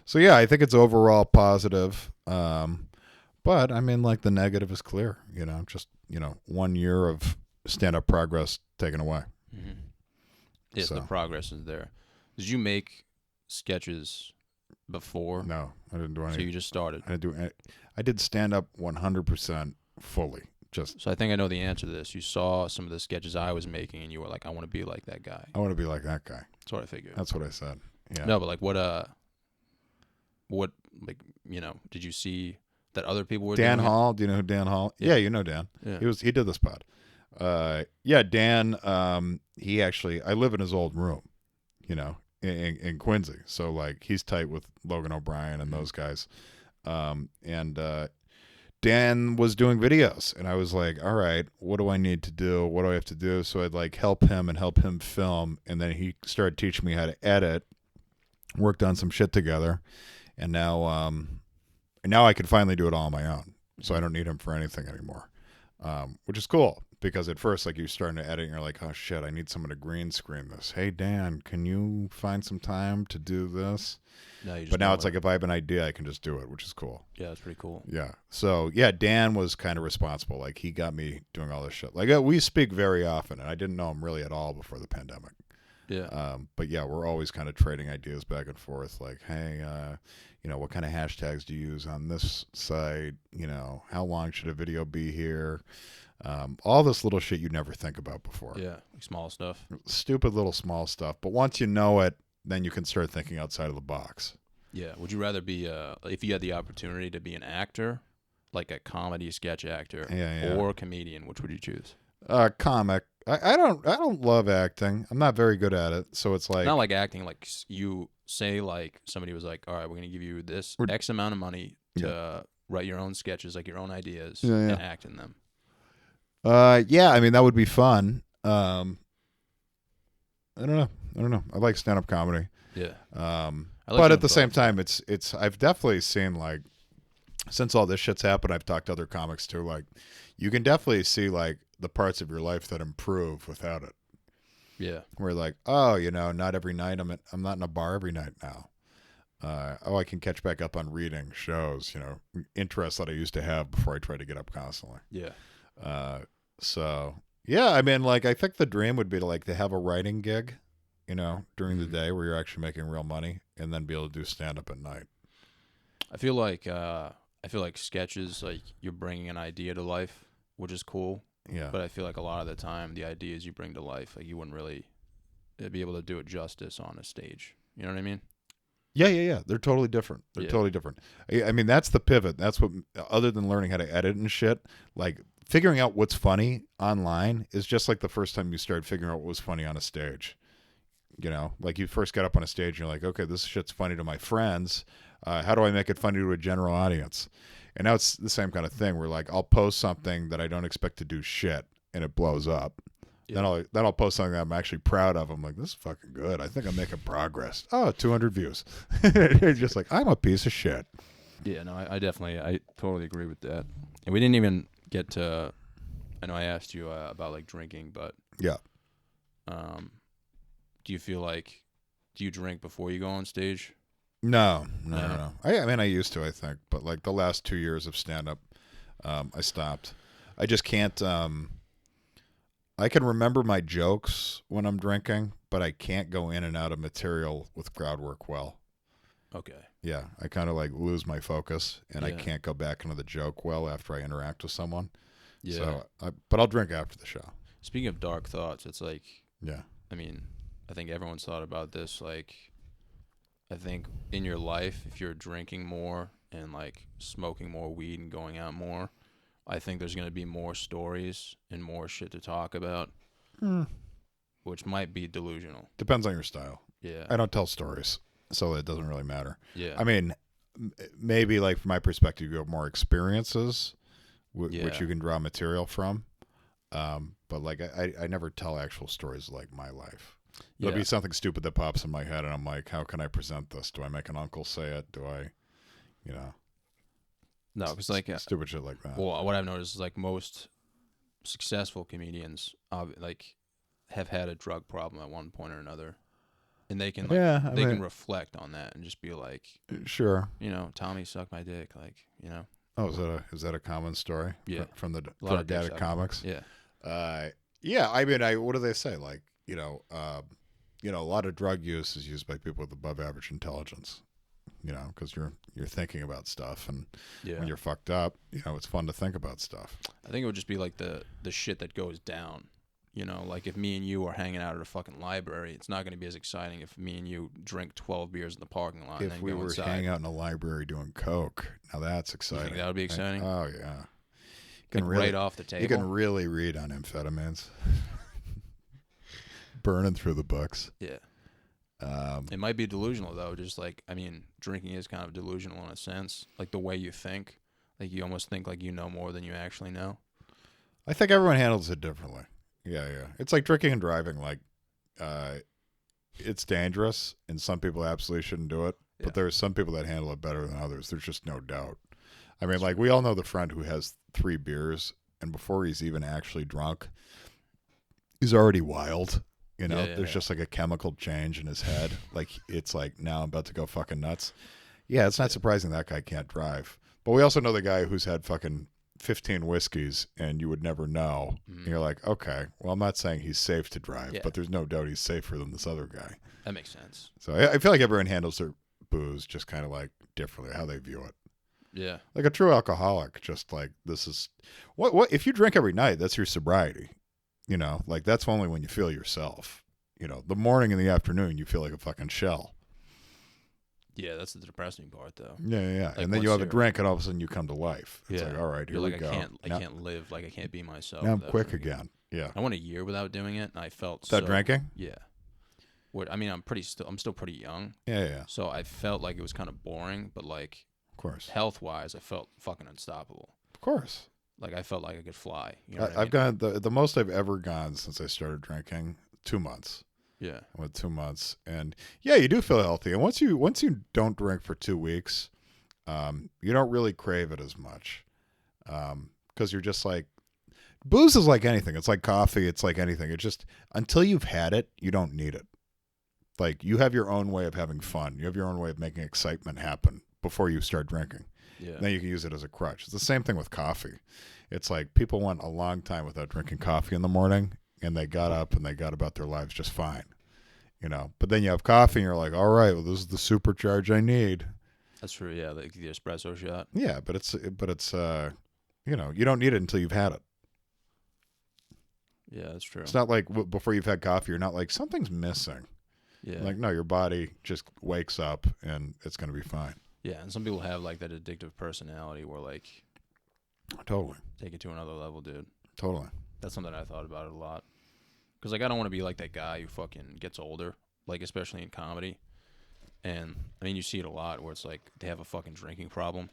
So, yeah, I think it's overall positive. But I mean, like, the negative is clear, you know, just, you know, 1 year of stand-up progress taken away. Mm-hmm. Yes, So. the progress is there. Did you make sketches before? No, I didn't do any. So you just started. I didn't do any. I did stand-up 100% fully. Just, So I think I know the answer to this. You saw some of the sketches I was making, and you were like, "I want to be like that guy." I want to be like that guy. That's what I figured. That's what I said. Yeah. No, but like, what, like, you know, did you see that other people were Dan doing it? Hall. Do you know who Dan Hall? Yeah. Yeah, you know Dan. Yeah. He did this pod. Yeah, Dan. He actually. I live in his old room, you know, in Quincy. So like, he's tight with Logan O'Brien and those guys. Dan was doing videos, and I was like, all right, what do I need to do? What do I have to do? So I'd like help him film, and then he started teaching me how to edit. Worked on some shit together, and now I can finally do it all on my own. So I don't need him for anything anymore, which is cool. Because at first, like, you're starting to edit, and you're like, oh shit, I need someone to green screen this. Hey Dan, can you find some time to do this? No, you just But now know it's it. like, if I have an idea, I can just do it, which is cool. Yeah, that's pretty cool. Yeah. So yeah, Dan was kind of responsible. Like, he got me doing all this shit. Like, we speak very often, and I didn't know him really at all before the pandemic. Yeah. But yeah, we're always kind of trading ideas back and forth. Like, hey, what kind of hashtags do you use on this site? How long should a video be here? All this little shit you never think about before. Yeah, like small stuff. Stupid little small stuff. But once you know it, then you can start thinking outside of the box. Yeah. Would you rather be, if you had the opportunity to be an actor, like a comedy sketch actor, or a comedian, which would you choose? Comic. I don't love acting. I'm not very good at it. So it's like not like acting. Like you say, like somebody was like, "All right, we're gonna give you this X amount of money to write your own sketches, like your own ideas, and act in them." Yeah. I mean, that would be fun. I don't know. I like stand-up comedy. Yeah. But at the same time, it's I've definitely seen, like, since all this shit's happened, I've talked to other comics too. Like, you can definitely see like the parts of your life that improve without it. Yeah. Where like, oh, not every night I'm not in a bar every night now. I can catch back up on reading, shows, interests that I used to have before I tried to get up constantly. Yeah. So yeah, I mean, like, I think the dream would be to have a writing gig, during the day where you're actually making real money, and then be able to do stand up at night. I feel like sketches, like you're bringing an idea to life, which is cool. Yeah. But I feel like a lot of the time, the ideas you bring to life, like you wouldn't really be able to do it justice on a stage. You know what I mean? Yeah. They're totally different. Totally different. I mean, that's the pivot. That's what, other than learning how to edit and shit, like figuring out what's funny online is just like the first time you started figuring out what was funny on a stage. Like you first got up on a stage and you're like, okay, this shit's funny to my friends. How do I make it funny to a general audience? And now it's the same kind of thing where, like, I'll post something that I don't expect to do shit and it blows up. Yeah. Then I'll post something that I'm actually proud of. I'm like, this is fucking good. I think I'm making progress. Oh, 200 views. You're just like, I'm a piece of shit. Yeah, no, I totally agree with that. And we didn't even get to, I know I asked you about like drinking, but yeah. Do you feel like, do you drink before you go on stage? No. I mean, I used to, I think, but like the last 2 years of stand-up, I stopped. I just can't. I can remember my jokes when I'm drinking, but I can't go in and out of material with crowd work well. Okay. Yeah, I kind of like lose my focus, and I can't go back into the joke well after I interact with someone. Yeah. So, but I'll drink after the show. Speaking of dark thoughts, it's like, yeah. I mean, I think everyone's thought about this, like, I think in your life, if you're drinking more and like smoking more weed and going out more, I think there's going to be more stories and more shit to talk about, which might be delusional. Depends on your style. Yeah. I don't tell stories, so it doesn't really matter. Yeah. I mean, maybe like from my perspective, you have more experiences, which you can draw material from. But like I never tell actual stories like my life. There'll be something stupid that pops in my head, and I'm like, how can I present this? Do I make an uncle say it? Do I, No, because like stupid shit like that. Well, what I've noticed is like most successful comedians, like, have had a drug problem at one point or another, and they can can reflect on that and just be like, sure, Tommy sucked my dick, like, Oh, is that a common story? Yeah, from the Drug comics. Yeah. Yeah. I mean, what do they say? Like, a lot of drug use is used by people with above average intelligence. Because you're thinking about stuff, and when you're fucked up, it's fun to think about stuff. I think it would just be like the shit that goes down. Like if me and you are hanging out at a fucking library, it's not going to be as exciting if me and you drink 12 beers in the parking lot. If we were hanging out in a library doing coke, now that's exciting. You think that would be exciting? Oh yeah. Right off the table. You can really read on amphetamines. Burning through the books. Yeah. It might be delusional though. Just like, I mean, drinking is kind of delusional in a sense. Like the way you think, like you almost think like you know more than you actually know. I think everyone handles it differently. Yeah. It's like drinking and driving. Like, it's dangerous, and some people absolutely shouldn't do it. But there are some people that handle it better than others. There's just no doubt. I mean, like we all know the friend who has 3 beers, and before he's even actually drunk, he's already wild. There's just like a chemical change in his head. Like it's like, now I'm about to go fucking nuts. Yeah, it's not surprising that guy can't drive. But we also know the guy who's had fucking 15 whiskeys and you would never know. And you're like, okay, well, I'm not saying he's safe to drive, but there's no doubt he's safer than this other guy. That makes sense. So I feel like everyone handles their booze just kind of like differently, how they view it. Yeah. Like a true alcoholic, just like this is what if you drink every night, that's your sobriety. You know, like that's only when you feel yourself. You know, the morning and the afternoon, you feel like a fucking shell. Yeah, that's the depressing part, though. Yeah. Like And then you have a drink, and all of a sudden you come to life. It's like, all right, here You're we like, go. I can't live. Like, I can't be myself. Now I'm without quick drinking. again. Yeah. I went a year without doing it, and I felt Without drinking? Yeah. I mean, I'm still pretty young. Yeah. So I felt like it was kind of boring, but like, Of course. health-wise, I felt fucking unstoppable. Of course. Like, I felt like I could fly. You know what I've gone the most I've ever gone since I started drinking, 2 months. Yeah. I went 2 months, and yeah, you do feel healthy. And once you don't drink for 2 weeks, you don't really crave it as much, because you're just like, booze is like anything. It's like coffee. It's like anything. It's just until you've had it, you don't need it. Like you have your own way of having fun. You have your own way of making excitement happen before you start drinking. Yeah. Then you can use it as a crutch. It's the same thing with coffee. It's like people went a long time without drinking coffee in the morning, and they got up and they got about their lives just fine, you know. But then you have coffee, and you're like, all right, well, this is the supercharge I need. That's true. Yeah, like the espresso shot. Yeah, but it's you know, you don't need it until you've had it. Yeah, that's true. It's not like before you've had coffee, you're not like something's missing. Yeah. Like no, your body just wakes up and it's gonna be fine. Yeah, and some people have like that addictive personality where like Totally. take it to another level, dude. Totally. That's something I thought about it a lot. Because, like, I don't want to be like that guy who fucking gets older, like, especially in comedy. And, I mean, you see it a lot where it's like they have a fucking drinking problem.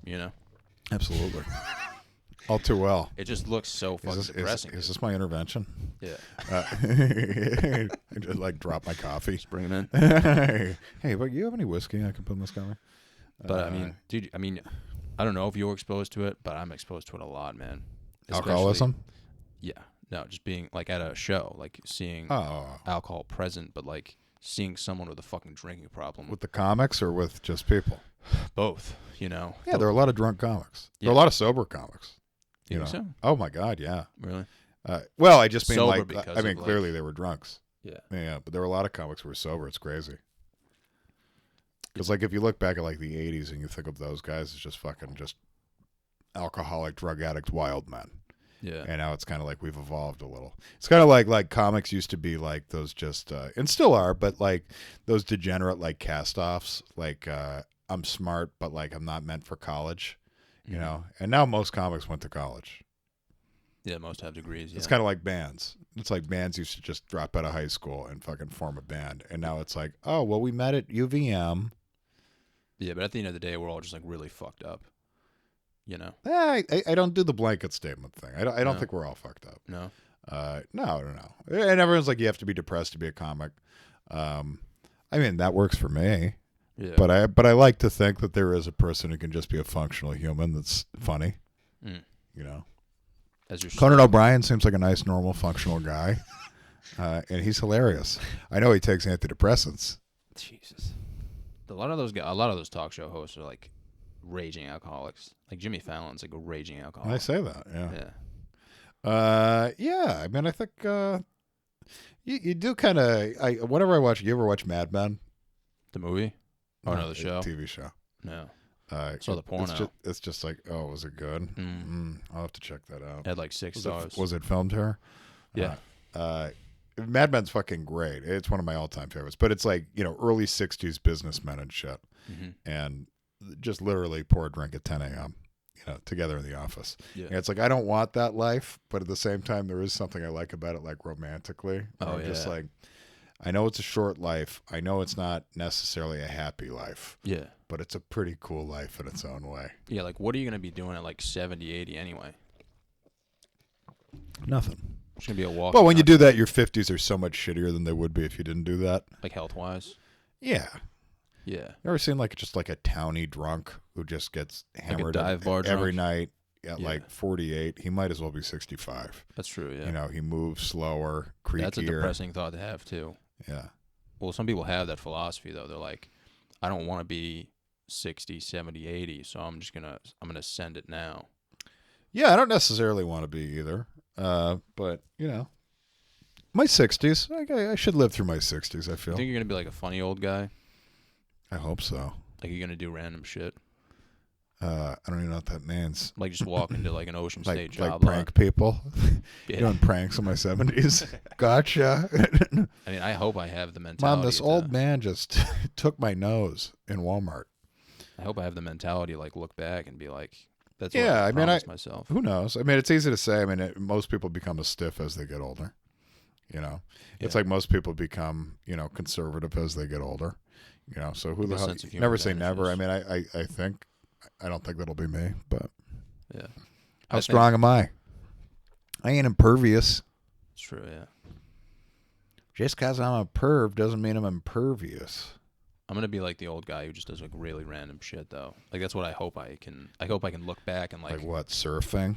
You know? Absolutely. All too well. It just looks so fucking depressing. Is this my intervention? Yeah. I just like drop my coffee. Just bring it in. Hey, but you have any whiskey I can put in this cover? But, I mean, dude, I don't know if you're exposed to it, but I'm exposed to it a lot, man. Alcoholism? Yeah. No, just being, like, at a show, like, seeing alcohol present, but, like, seeing someone with a fucking drinking problem. With the comics or with just people? Both, you know? Yeah, there are a lot of drunk comics. Yeah. There are a lot of sober comics. You know? think so? Oh, my God, yeah. Really? Well, I just mean, Sober like, because I mean, of, clearly like- they were drunks. Yeah. Yeah, but there were a lot of comics who were sober. It's crazy. Because, like, if you look back at, like, the 80s and you think of those guys as just fucking just alcoholic, drug addict, wild men. Yeah. And now it's kind of like we've evolved a little. It's kind of like comics used to be like those just, and still are, but like those degenerate like cast-offs. Like I'm smart, but like I'm not meant for college, you know. And now most comics went to college. Yeah, most have degrees. Yeah. It's kind of like bands. It's like bands used to just drop out of high school and fucking form a band, and now it's like, oh well, we met at UVM. Yeah, but at the end of the day, we're all just like really fucked up. You know? I don't do the blanket statement thing. I don't No. think we're all fucked up. No. No. And everyone's like, you have to be depressed to be a comic. I mean, that works for me. Yeah. But I like to think that there is a person who can just be a functional human that's funny. Mm. You know, As your Conan O'Brien seems like a nice, normal, functional guy, and he's hilarious. I know he takes antidepressants. Jesus. A lot of those talk show hosts are like raging alcoholics. Like Jimmy Fallon's like a raging alcoholic. I say that, yeah. Yeah. Yeah. I mean, I think you do kind of. Whenever I watch, you ever watch Mad Men? The movie? Oh no, the show. TV show. No. Saw the porno. It's just like, oh, was it good? I'll have to check that out. Had like 6 stars. Was it filmed here? Yeah. Mad Men's fucking great. It's one of my all-time favorites. But it's like, you know, early 60s businessmen and shit. Mm-hmm. And just literally pour a drink at 10 a.m., you know, together in the office. Yeah. And it's like, I don't want that life, but at the same time, there is something I like about it, like romantically. Oh, I'm just yeah. like, I know it's a short life. I know it's not necessarily a happy life. Yeah. But it's a pretty cool life in its own way. Yeah, like what are you going to be doing at like 70, 80 anyway? Nothing. It's going to be a walk. But when you do that, your 50s are so much shittier than they would be if you didn't do that. Like health-wise? Yeah. Yeah. You ever seen like just like a towny drunk who just gets hammered dive bar every drunk? night at Yeah. like 48? He might as well be 65. That's true, yeah. You know, he moves slower, creakier. That's a depressing thought to have too. Yeah. Well, some people have that philosophy though. They're like, I don't want to be 60, 70, 80. So I'm gonna send it now. Yeah, I don't necessarily want to be either. But my 60s. I should live through my 60s. I feel. You think you're gonna be like a funny old guy? I hope so. Like you're gonna do random shit? I don't even know what that means. Like just walk into like an Ocean State Like job prank people. Yeah. Doing pranks in my 70s. Gotcha. I mean, I hope I have the mentality. Mom, this old man just took my nose in Walmart. I hope I have the mentality to like look back and be like, that's Yeah, what I I mean, promised myself. Who knows? I mean, it's easy to say. I mean, most people become a stiff as they get older. It's like most people become, conservative as they get older. So who the hell? Never say never. I mean, I don't think that'll be me, but yeah. How strong am I? I ain't impervious. It's true, yeah. Just because I'm a perv doesn't mean I'm impervious. I'm gonna be like the old guy who just does like really random shit though. Like that's what I hope I can. I hope I can look back and like what, surfing?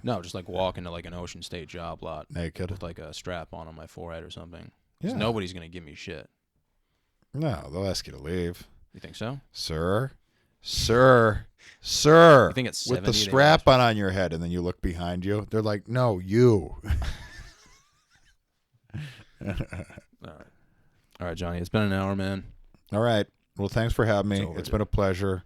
No, just like walk into like an Ocean State job lot naked with like a strap on my forehead or something. Yeah. Nobody's gonna give me shit. No, they'll ask you to leave. You think so? Sir. You think it's 70, with the strap on your head, and then you look behind you. They're like, no, you. All right, Johnny. It's been an hour, man. All right. Well, thanks for having me. It's been a pleasure.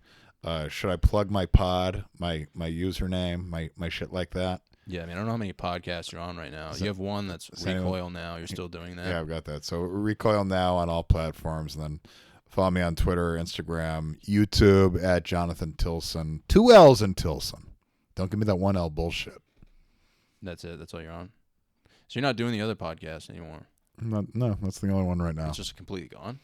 Should I plug my pod, my username, my shit like that? Yeah, I mean, I don't know how many podcasts you're on right now. You have one that's Recoil Now. You're still doing that? Yeah, I've got that. So Recoil Now on all platforms, and then follow me on Twitter, Instagram, YouTube at Jonathan Tilson. 2 L's in Tilson. Don't give me that 1 L bullshit. That's it. That's all you're on. So you're not doing the other podcast anymore? No, that's the only one right now. It's just completely gone?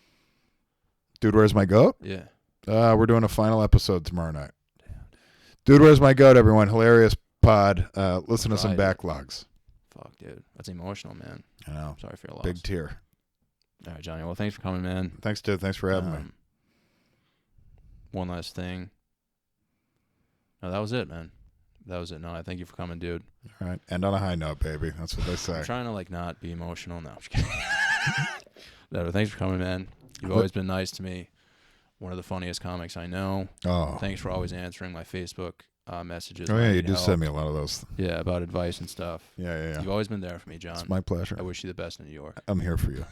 Dude, Where's My Goat? Yeah. We're doing a final episode tomorrow night. Damn. Dude, Where's My Goat, everyone? Hilarious pod. Listen to some backlogs. Fuck, dude. That's emotional, man. I know. Sorry for your loss. Big tear. All right, Johnny. Well, thanks for coming, man. Thanks, dude. Thanks for having me. One last thing. No, that was it, man. That was it. No, I thank you for coming, dude. All right. End on a high note, baby. That's what they say. I'm trying to, like, not be emotional. No, I'm just kidding. No, thanks for coming, man. You've always been nice to me. One of the funniest comics I know. Oh. Thanks for always answering my Facebook messages. Oh, yeah, you do send me a lot of those. Yeah, about advice and stuff. Yeah. You've always been there for me, John. It's my pleasure. I wish you the best in New York. I'm here for you.